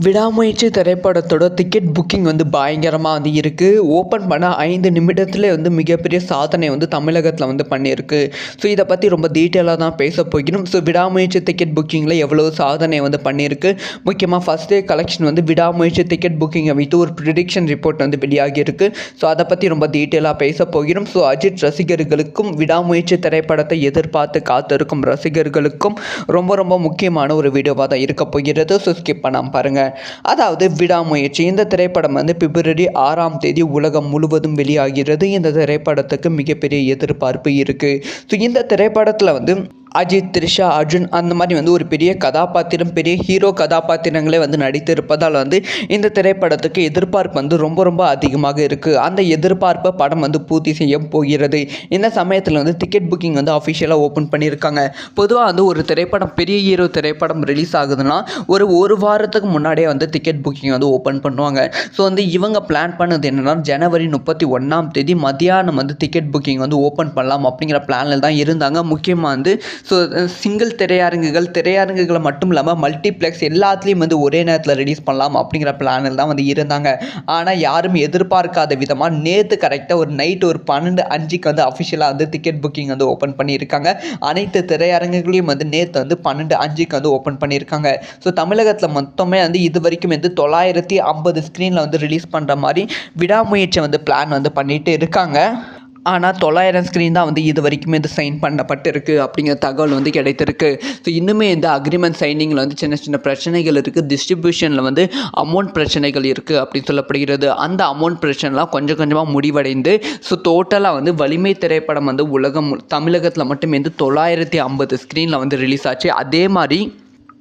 விடாமுயற்சி திரைப்படத்தோட ticket booking வந்து பயங்கரமாக வந்து இருக்குது. ஓப்பன் பண்ண 5 நிமிடத்தில் வந்து மிகப்பெரிய சாதனை வந்து தமிழகத்தில் வந்து பண்ணியிருக்கு. ஸோ இதை பற்றி ரொம்ப டீட்டெயிலாக தான் பேச போகிறோம். ஸோ விடாமுயற்சி டிக்கெட் புக்கிங்கில் எவ்வளோ சாதனை வந்து பண்ணியிருக்கு, முக்கியமாக ஃபஸ்ட் டே கலெக்ஷன் வந்து விடாமுயற்சி டிக்கெட் புக்கிங்கை வைத்து ஒரு ப்ரிடிக்ஷன் ரிப்போர்ட் வந்து வெளியாகியிருக்கு. ஸோ அதை பற்றி ரொம்ப டீட்டெயிலாக பேச போகிறோம். ஸோ அஜித் ரசிகர்களுக்கும் விடாமுயற்சி திரைப்படத்தை எதிர்பார்த்து காத்திருக்கும் ரசிகர்களுக்கும் ரொம்ப ரொம்ப முக்கியமான ஒரு வீடியோவாக தான் இருக்க போகிறது. ஸோ ஸ்கிப் பண்ணாமல் பாருங்கள். அதாவது விடாமுயற்சி இந்த திரைப்படம் வந்து பிப்ரவரி 6ஆம் தேதி உலகம் முழுவதும் வெளியாகிறது. இந்த திரைப்படத்துக்கு மிகப்பெரிய எதிர்பார்ப்பு இருக்கு. ஸோ இந்த திரைப்படத்தில் வந்து அஜித், த்ரிஷா, அர்ஜுன் அந்த மாதிரி வந்து ஒரு பெரிய கதாபாத்திரம், பெரிய ஹீரோ கதாபாத்திரங்களே வந்து நடித்து இருப்பதால் வந்து இந்த திரைப்படத்துக்கு எதிர்பார்ப்பு வந்து ரொம்ப ரொம்ப அதிகமாக இருக்குது. அந்த எதிர்பார்ப்பை படம் வந்து பூர்த்தி செய்ய போகிறது. இந்த சமயத்தில் வந்து டிக்கெட் புக்கிங் வந்து அஃபிஷியலாக ஓப்பன் பண்ணியிருக்காங்க. பொதுவாக வந்து ஒரு திரைப்படம், பெரிய ஹீரோ திரைப்படம் ரிலீஸ் ஆகுதுன்னா ஒரு வாரத்துக்கு முன்னாடியே வந்து டிக்கெட் புக்கிங் வந்து ஓப்பன் பண்ணுவாங்க. ஸோ வந்து இவங்க பிளான் பண்ணது என்னென்னா ஜனவரி 31ஆம் தேதி மத்தியானம் வந்து டிக்கெட் புக்கிங் வந்து ஓப்பன் பண்ணலாம் அப்படிங்கிற பிளானில் தான் இருந்தாங்க. முக்கியமாக வந்து ஸோ சிங்கிள் திரையரங்குகளை மட்டும் இல்லாமல் மல்டிப்ளெக்ஸ் எல்லாத்துலேயும் வந்து ஒரே நேரத்தில் ரிலீஸ் பண்ணலாம் அப்படிங்கிற பிளானில் தான் வந்து இருந்தாங்க. ஆனால் யாரும் எதிர்பார்க்காத விதமாக நேற்று கரெக்டாக ஒரு நைட் ஒரு 12:05 வந்து அஃபிஷியலாக வந்து டிக்கெட் புக்கிங் வந்து ஓப்பன் பண்ணியிருக்காங்க. அனைத்து திரையரங்குகளையும் வந்து நேற்று வந்து 12:05 வந்து ஓப்பன் பண்ணியிருக்காங்க. ஸோ தமிழகத்தில் மொத்தமே வந்து இது வரைக்கும் வந்து 950 ஸ்க்ரீனில் வந்து ரிலீஸ் பண்ணுற மாதிரி விடாமுயற்சி வந்து பிளான் வந்து பண்ணிட்டு இருக்காங்க. ஆனால் 900 ஸ்க்ரீன் தான் வந்து இது வரைக்குமே இது சைன் பண்ணப்பட்டிருக்கு அப்படிங்கிற தகவல் வந்து கிடைத்திருக்கு. ஸோ இன்னுமே இந்த அக்ரிமெண்ட் சைனிங்கில் வந்து சின்ன சின்ன பிரச்சனைகள் இருக்குது. டிஸ்ட்ரிபியூஷனில் வந்து அமௌண்ட் பிரச்சனைகள் இருக்குது அப்படின்னு சொல்லப்படுகிறது. அந்த அமௌண்ட் பிரச்சனைலாம் கொஞ்சம் கொஞ்சமாக முடிவடைந்து ஸோ டோட்டலாக வந்து வலிமை திரைப்படம் வந்து தமிழகத்தில் மட்டுமே வந்து 950 ஸ்க்ரீனில் வந்து ரிலீஸ் ஆச்சு. அதே மாதிரி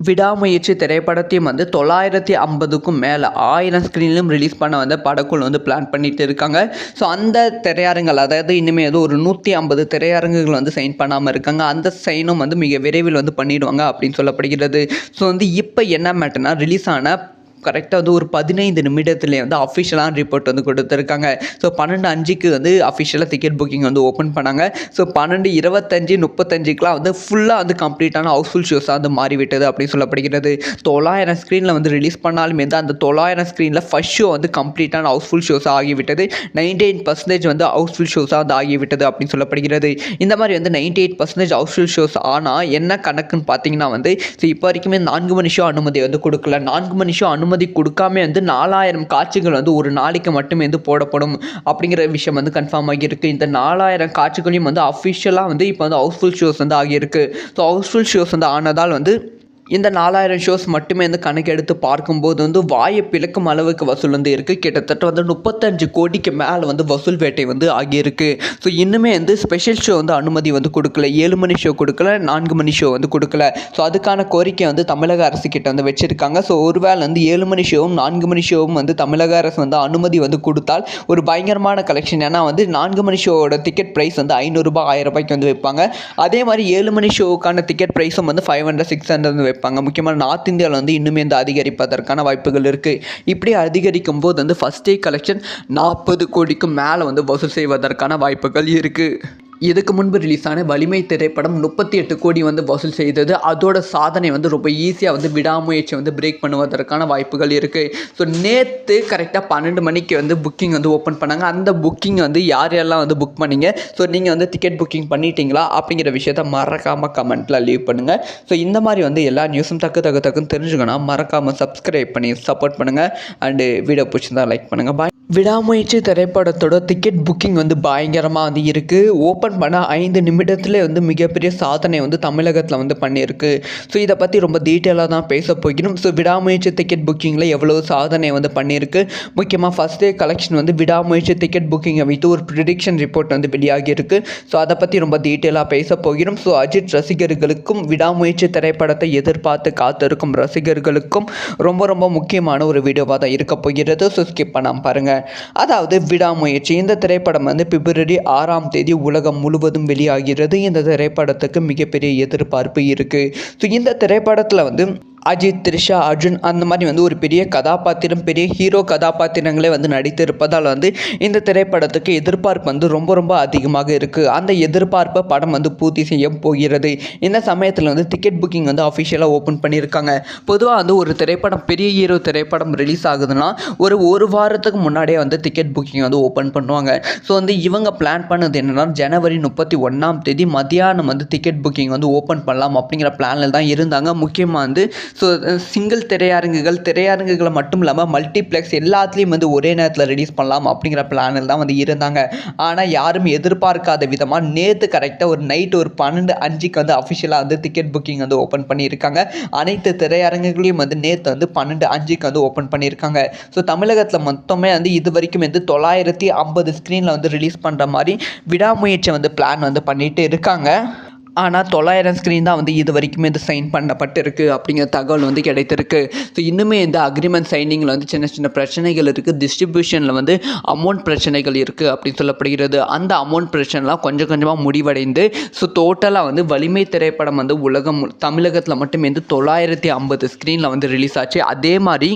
விடாமுயற்சி திரைப்படத்தையும் வந்து 950க்கும் மேலே 1000 ஸ்க்ரீன்லையும் ரிலீஸ் பண்ண வந்து படக்குழு வந்து பிளான் பண்ணிட்டு இருக்காங்க. ஸோ அந்த திரையரங்குகள், அதாவது இனிமேல் ஏதோ ஒரு 150 திரையரங்குகள் வந்து சைன் பண்ணாமல் இருக்காங்க. அந்த சைனும் வந்து மிக விரைவில் வந்து பண்ணிடுவாங்க அப்படின்னு சொல்லப்படுகிறது. ஸோ வந்து இப்போ என்ன மேட்டர்னா ரிலீஸ் ஆன கரெக்டாக வந்து ஒரு 15 நிமிடத்துலேயே வந்து அஃபிஷியலான ரிப்போர்ட் வந்து கொடுத்துருக்காங்க. ஸோ 12:05 வந்து அஃபிஷியலாக டிக்கெட் புக்கிங் வந்து ஓப்பன் பண்ணாங்க. ஸோ 12:25, 35க்குலாம் வந்து ஃபுல்லாக வந்து கம்ப்ளீட்டான ஹவுஸ்ஃபுல் ஷோஸாக வந்து மாறிவிட்டது அப்படின்னு சொல்லப்படுகிறது. 900 ஸ்க்ரீனில் வந்து ரிலீஸ் பண்ணாலுமே வந்து அந்த 900 ஸ்க்ரீனில் ஃபர்ஸ்ட் ஷோ வந்து கம்ப்ளீட்டான ஹவுஸ்ஃபுல் ஷோஸாக ஆகிவிட்டது. 98% வந்து ஹவுஸ்ஃபுல் ஷோஸாக வந்து ஆகிவிட்டது அப்படின்னு சொல்லப்படுகிறது. இந்த மாதிரி வந்து 98% ஹவுஸ்ஃபுல் ஷோஸ் ஆனால் என்ன கணக்குன்னு பார்த்தீங்கன்னா வந்து ஸோ இப்போ வரைக்குமே 4 மணி ஷோ அனுமதி வந்து கொடுக்கல. 4 மணி ஷோ அனுமதி கொடுக்காம வந்து 4000 காட்சிகள் வந்து ஒரு நாளைக்கு மட்டுமே வந்து போடப்படும் அப்படிங்கிற விஷயம் வந்து கன்ஃபார்ம் ஆகியிருக்கு. இந்த 4000 காட்சிகளையும் வந்து அஃபிஷியலாக வந்து இப்போ வந்து ஹவுஸ்ஃபுல் ஷோஸ் வந்து ஆகியிருக்கு. ஸோ ஹவுஸ்ஃபுல் ஷோஸ் வந்து ஆனதால் வந்து இந்த 4000 ஷோஸ் மட்டுமே வந்து கணக்கெடுத்து பார்க்கும்போது வந்து வாயை பிளக்கும் அளவுக்கு வசூல் வந்து இருக்குது. கிட்டத்தட்ட வந்து 35 கோடிக்கு மேலே வந்து வசூல் வேட்டை வந்து ஆகியிருக்கு. ஸோ இன்னுமே வந்து ஸ்பெஷல் ஷோ வந்து அனுமதி வந்து கொடுக்கல. 7 மணி ஷோ கொடுக்கல, 4 மணி ஷோ வந்து கொடுக்கல. ஸோ அதுக்கான கோரிக்கை வந்து தமிழக அரசு கிட்ட வந்து வச்சுருக்காங்க. ஸோ ஒருவேளை வந்து 7 மணி ஷோவும் 4 மணி ஷோவும் வந்து தமிழக அரசு வந்து அனுமதி வந்து கொடுத்தால் ஒரு பயங்கரமான கலெக்ஷன். ஏன்னா வந்து 4 மணி ஷோவோட டிக்கெட் ப்ரைஸ் வந்து 500 ரூபாய் 1000 ரூபாய்க்கு வந்து வைப்பாங்க. அதே மாதிரி 7 மணி ஷோவுக்கான டிக்கெட் ப்ரைஸும் வந்து 500 600 வந்து வைப்பாங்க. முக்கியமாக நார்த் இந்தியாவில் வந்து இன்னுமே இந்த அதிகரிப்பதற்கான வாய்ப்புகள் இருக்குது. இப்படி அதிகரிக்கும் போது வந்து ஃபஸ்ட் டே கலெக்ஷன் 40 கோடிக்கு மேலே வந்து வசூல் செய்வதற்கான வாய்ப்புகள் இருக்குது. இதுக்கு முன்பு ரிலீஸ் ஆன வலிமை திரைப்படம் 38 கோடி வந்து வசூல் செய்தது. அதோட சாதனை வந்து ரொம்ப ஈஸியாக வந்து விடாமுயற்சி வந்து பிரேக் பண்ணுவதற்கான வாய்ப்புகள் இருக்குது. ஸோ நேற்று கரெக்டாக 12 மணிக்கு வந்து புக்கிங் வந்து ஓப்பன் பண்ணாங்க. அந்த புக்கிங் வந்து யாரெல்லாம் வந்து புக் பண்ணிங்க, ஸோ நீங்கள் வந்து டிக்கெட் புக்கிங் பண்ணிட்டீங்களா அப்படிங்கிற விஷயத்த மறக்காமல் கமெண்ட்டில் லீவ் பண்ணுங்கள். ஸோ இந்த மாதிரி வந்து எல்லா நியூஸும் டக்குன்னு தெரிஞ்சுக்கணும். மறக்காமல் சப்ஸ்கிரைப் பண்ணி சப்போர்ட் பண்ணுங்கள். அண்டு வீடியோ பிடிச்சிருந்தா லைக் பண்ணுங்கள். பாய். விடாமுயற்சி திரைப்படத்தோட டிக்கெட் புக்கிங் வந்து பயங்கரமாக வந்து இருக்குது. ஓப்பன் பண்ண 5 நிமிடத்தில் வந்து மிகப்பெரிய சாதனை வந்து தமிழகத்தில் வந்து பண்ணியிருக்கு. ஸோ இதை பற்றி ரொம்ப டீட்டெயிலாக தான் பேச போகிறோம். ஸோ விடாமுயற்சி டிக்கெட் புக்கிங்கில் எவ்வளோ சாதனை வந்து பண்ணியிருக்கு, முக்கியமாக ஃபஸ்ட் டே கலெக்ஷன் வந்து விடாமுயற்சி டிக்கெட் புக்கிங்கை வைத்து ஒரு ப்ரிடிக்ஷன் ரிப்போர்ட் வந்து வெளியாகியிருக்கு. ஸோ அதை பற்றி ரொம்ப டீட்டெயிலாக பேச போகிறோம். ஸோ அஜித் ரசிகர்களுக்கும் விடாமுயற்சி திரைப்படத்தை எதிர்பார்த்து காத்திருக்கும் ரசிகர்களுக்கும் ரொம்ப ரொம்ப முக்கியமான ஒரு வீடியோவாக தான் இருக்க போகிறது. ஸோ ஸ்கிப் பண்ணாமல் பாருங்கள். அதாவது விடாமுயற்சி இந்த திரைப்படம் வந்து பிப்ரவரி 6ஆம் தேதி உலகம் முழுவதும் வெளியாகிறது. இந்த திரைப்படத்துக்கு மிகப்பெரிய எதிர்பார்ப்பு இருக்குது. ஸோ இந்த திரைப்படத்தில் வந்து அஜித், த்ரிஷா, அர்ஜுன் அந்த மாதிரி வந்து ஒரு பெரிய கதாபாத்திரம், பெரிய ஹீரோ கதாபாத்திரங்களே வந்து நடித்திருப்பதால் வந்து இந்த திரைப்படத்துக்கு எதிர்பார்ப்பு வந்து ரொம்ப ரொம்ப அதிகமாக இருக்குது. அந்த எதிர்பார்ப்பை படம் வந்து பூர்த்தி செய்ய போகிறது. இந்த சமயத்தில் வந்து டிக்கெட் புக்கிங் வந்து அஃபிஷியலாக ஓப்பன் பண்ணியிருக்காங்க. பொதுவாக வந்து ஒரு திரைப்படம், பெரிய ஹீரோ திரைப்படம் ரிலீஸ் ஆகுதுன்னா ஒரு வாரத்துக்கு முன்னாடியே வந்து டிக்கெட் புக்கிங் வந்து ஓப்பன் பண்ணுவாங்க. ஸோ வந்து இவங்க பிளான் பண்ணது என்னென்னா ஜனவரி 31 மத்தியானம் வந்து டிக்கெட் புக்கிங் வந்து ஓப்பன் பண்ணலாம் அப்படிங்கிற பிளானில் தான் இருந்தாங்க. முக்கியமாக வந்து ஸோ சிங்கிள் திரையரங்குகளை மட்டும் இல்லாமல் மல்டிப்ளெக்ஸ் எல்லாத்துலேயும் வந்து ஒரே நேரத்தில் ரிலீஸ் பண்ணலாம் அப்படிங்கிற பிளானில் தான் வந்து இருந்தாங்க. ஆனால் யாரும் எதிர்பார்க்காத விதமாக நேற்று கரெக்டாக ஒரு நைட் ஒரு 12:05 வந்து அஃபிஷியலாக வந்து டிக்கெட் புக்கிங் வந்து ஓப்பன் பண்ணியிருக்காங்க. அனைத்து திரையரங்குகளையும் வந்து நேற்று வந்து 12:05 வந்து ஓப்பன் பண்ணியிருக்காங்க. ஸோ தமிழகத்தில் மொத்தமே வந்து இது வரைக்கும் வந்து 950 ஸ்க்ரீனில் வந்து ரிலீஸ் பண்ணுற மாதிரி விடாமுயற்சி வந்து பிளான் வந்து பண்ணிட்டு இருக்காங்க. ஆனால் 900 ஸ்க்ரீன் தான் வந்து இது வரைக்குமே இது சைன் பண்ணப்பட்டிருக்கு அப்படிங்கிற தகவல் வந்து கிடைத்திருக்கு. ஸோ இன்னுமே இந்த அக்ரிமெண்ட் சைனிங்கில் வந்து சின்ன சின்ன பிரச்சனைகள் இருக்குது. டிஸ்ட்ரிபியூஷனில் வந்து அமௌண்ட் பிரச்சனைகள் இருக்குது அப்படின்னு சொல்லப்படுகிறது. அந்த அமௌண்ட் பிரச்சனைலாம் கொஞ்சம் கொஞ்சமாக முடிவடைந்து ஸோ டோட்டலாக வந்து வலிமை திரைப்படம் வந்து தமிழகத்தில் மட்டுமே வந்து 950 ஸ்க்ரீனில் வந்து ரிலீஸ் ஆச்சு. அதே மாதிரி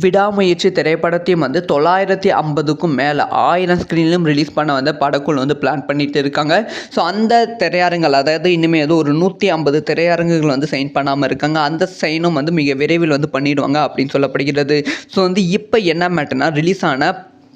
விடாமுயற்சி திரைப்படத்தையும் வந்து 950க்கும் மேலே 1000 ஸ்க்ரீன்லையும் ரிலீஸ் பண்ண வந்து படக்குழு வந்து பிளான் பண்ணிட்டு இருக்காங்க. ஸோ அந்த திரையரங்குகள், அதாவது இனிமேல் ஏதோ ஒரு 150 திரையரங்குகள் வந்து சைன் பண்ணாமல் இருக்காங்க. அந்த சைனும் வந்து மிக விரைவில் வந்து பண்ணிடுவாங்க அப்படின்னு சொல்லப்படுகிறது. ஸோ வந்து இப்போ என்ன மேட்டர்னா ரிலீஸ் ஆன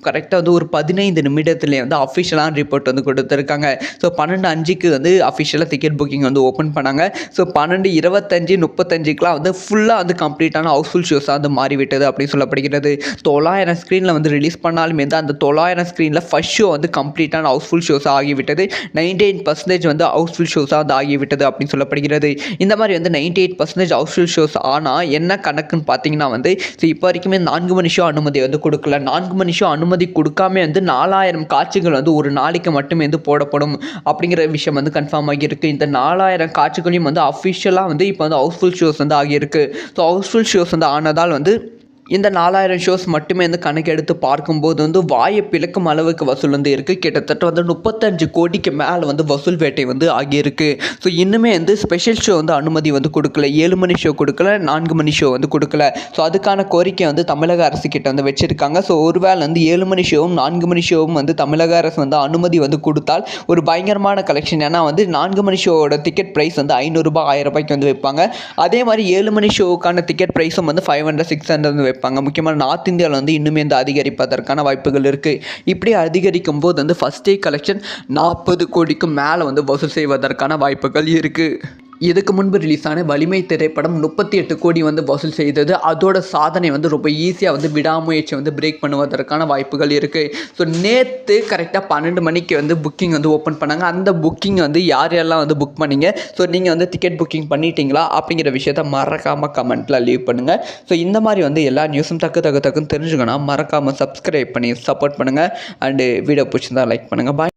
கரெக்டாக வந்து ஒரு 15 நிமிடத்துலேயே வந்து அஃபிஷியலான ரிப்போர்ட் வந்து கொடுத்துருக்காங்க. ஸோ 12:05 வந்து அஃபிஷியலாக டிக்கெட் புக்கிங் வந்து ஓப்பன் பண்ணாங்க. ஸோ 12:25, 35க்குலாம் வந்து ஃபுல்லாக வந்து கம்ப்ளீட்டான ஹவுஸ்ஃபுல் ஷோஸாக வந்து மாறிவிட்டது அப்படின்னு சொல்லப்படுகிறது. 900 ஸ்க்ரீனில் வந்து ரிலீஸ் பண்ணாலுமே தான் அந்த 900 ஸ்க்ரீனில் ஃபர்ஸ்ட் ஷோ வந்து கம்ப்ளீட்டான ஹவுஸ்ஃபுல் ஷோஸாக ஆகிவிட்டது. 98% வந்து ஹவுஸ்ஃபுல் ஷோஸாக வந்து ஆகிவிட்டது அப்படின்னு சொல்லப்படுகிறது. இந்த மாதிரி வந்து 98% ஹவுஸ்ஃபுல் ஷோஸ் ஆனால் என்ன கணக்குன்னு பார்த்தீங்கன்னா வந்து ஸோ இப்போ வரைக்குமே 4 மணி ஷோ அனுமதி வந்து கொடுக்கல. 4 மணி ஷோ அனுமதி கொடுக்காம வந்து 4000 காட்சிகள் வந்து ஒரு நாளைக்கு மட்டுமே வந்து போடப்படும் அப்படிங்கிற விஷயம் வந்து கன்ஃபார்ம் ஆகியிருக்கு. இந்த 4000 காட்சிகளையும் வந்து அஃபிஷியலாக வந்து இப்போ வந்து ஹவுஸ்ஃபுல் ஷோஸ் வந்து ஆகியிருக்கு. ஸோ ஹவுஸ்ஃபுல் ஷோஸ் வந்து ஆனதால் வந்து இந்த 4000 ஷோஸ் மட்டுமே வந்து கணக்கெடுத்து பார்க்கும்போது வந்து வாயை பிளக்கும் அளவுக்கு வசூல் வந்து இருக்குது. கிட்டத்தட்ட வந்து 35 கோடிக்கு மேலே வந்து வசூல் வேட்டை வந்து ஆகியிருக்கு. ஸோ இன்னுமே வந்து ஸ்பெஷல் ஷோ வந்து அனுமதி வந்து கொடுக்கல. 7 மணி ஷோ கொடுக்கல, 4 மணி ஷோ வந்து கொடுக்கல. ஸோ அதுக்கான கோரிக்கை வந்து தமிழக அரசு கிட்ட வந்து வச்சுருக்காங்க. ஸோ ஒருவேளை வந்து 7 மணி ஷோவும் 4 மணி ஷோவும் வந்து தமிழக அரசு வந்து அனுமதி வந்து கொடுத்தால் ஒரு பயங்கரமான கலெக்ஷன். ஏன்னா வந்து 4 மணி ஷோவோட டிக்கெட் ப்ரைஸ் வந்து 500 ரூபாய் 1000 ரூபாய்க்கு வந்து வைப்பாங்க. அதே மாதிரி 7 மணி ஷோவுக்கான டிக்கெட் ப்ரைஸும் வந்து 500 600 வந்து வைப்பாங்க. முக்கியமாக நார்த் இந்தியாவில் வந்து இன்னுமே வந்து அதிகரிப்பதற்கான வாய்ப்புகள் இருக்குது. இப்படி அதிகரிக்கும் போது வந்து ஃபர்ஸ்ட் டே கலெக்ஷன் 40 கோடிக்கு மேலே வந்து வசூல் செய்வதற்கான வாய்ப்புகள் இருக்குது. இதுக்கு முன்பு ரிலீஸ் ஆன வலிமை திரைப்படம் 38 கோடி வந்து வசூல் செய்தது. அதோட சாதனை வந்து ரொம்ப ஈஸியாக வந்து விடாமுயற்சி வந்து பிரேக் பண்ணுவதற்கான வாய்ப்புகள் இருக்குது. ஸோ நேற்று கரெக்டாக 12 மணிக்கு வந்து புக்கிங் வந்து ஓப்பன் பண்ணாங்க. அந்த புக்கிங் வந்து யாரெல்லாம் வந்து புக் பண்ணிங்க, ஸோ நீங்கள் வந்து டிக்கெட் புக்கிங் பண்ணிட்டீங்களா அப்படிங்கிற விஷயத்த மறக்காமல் கமெண்ட்டில் லீவ் பண்ணுங்கள். ஸோ இந்த மாதிரி வந்து எல்லா நியூஸும் டக்குன்னு தெரிஞ்சுக்கணும். மறக்காமல் சப்ஸ்கிரைப் பண்ணி சப்போர்ட் பண்ணுங்கள். அண்டு வீடியோ பிடிச்சிருந்தா லைக் பண்ணுங்கள். பாய்.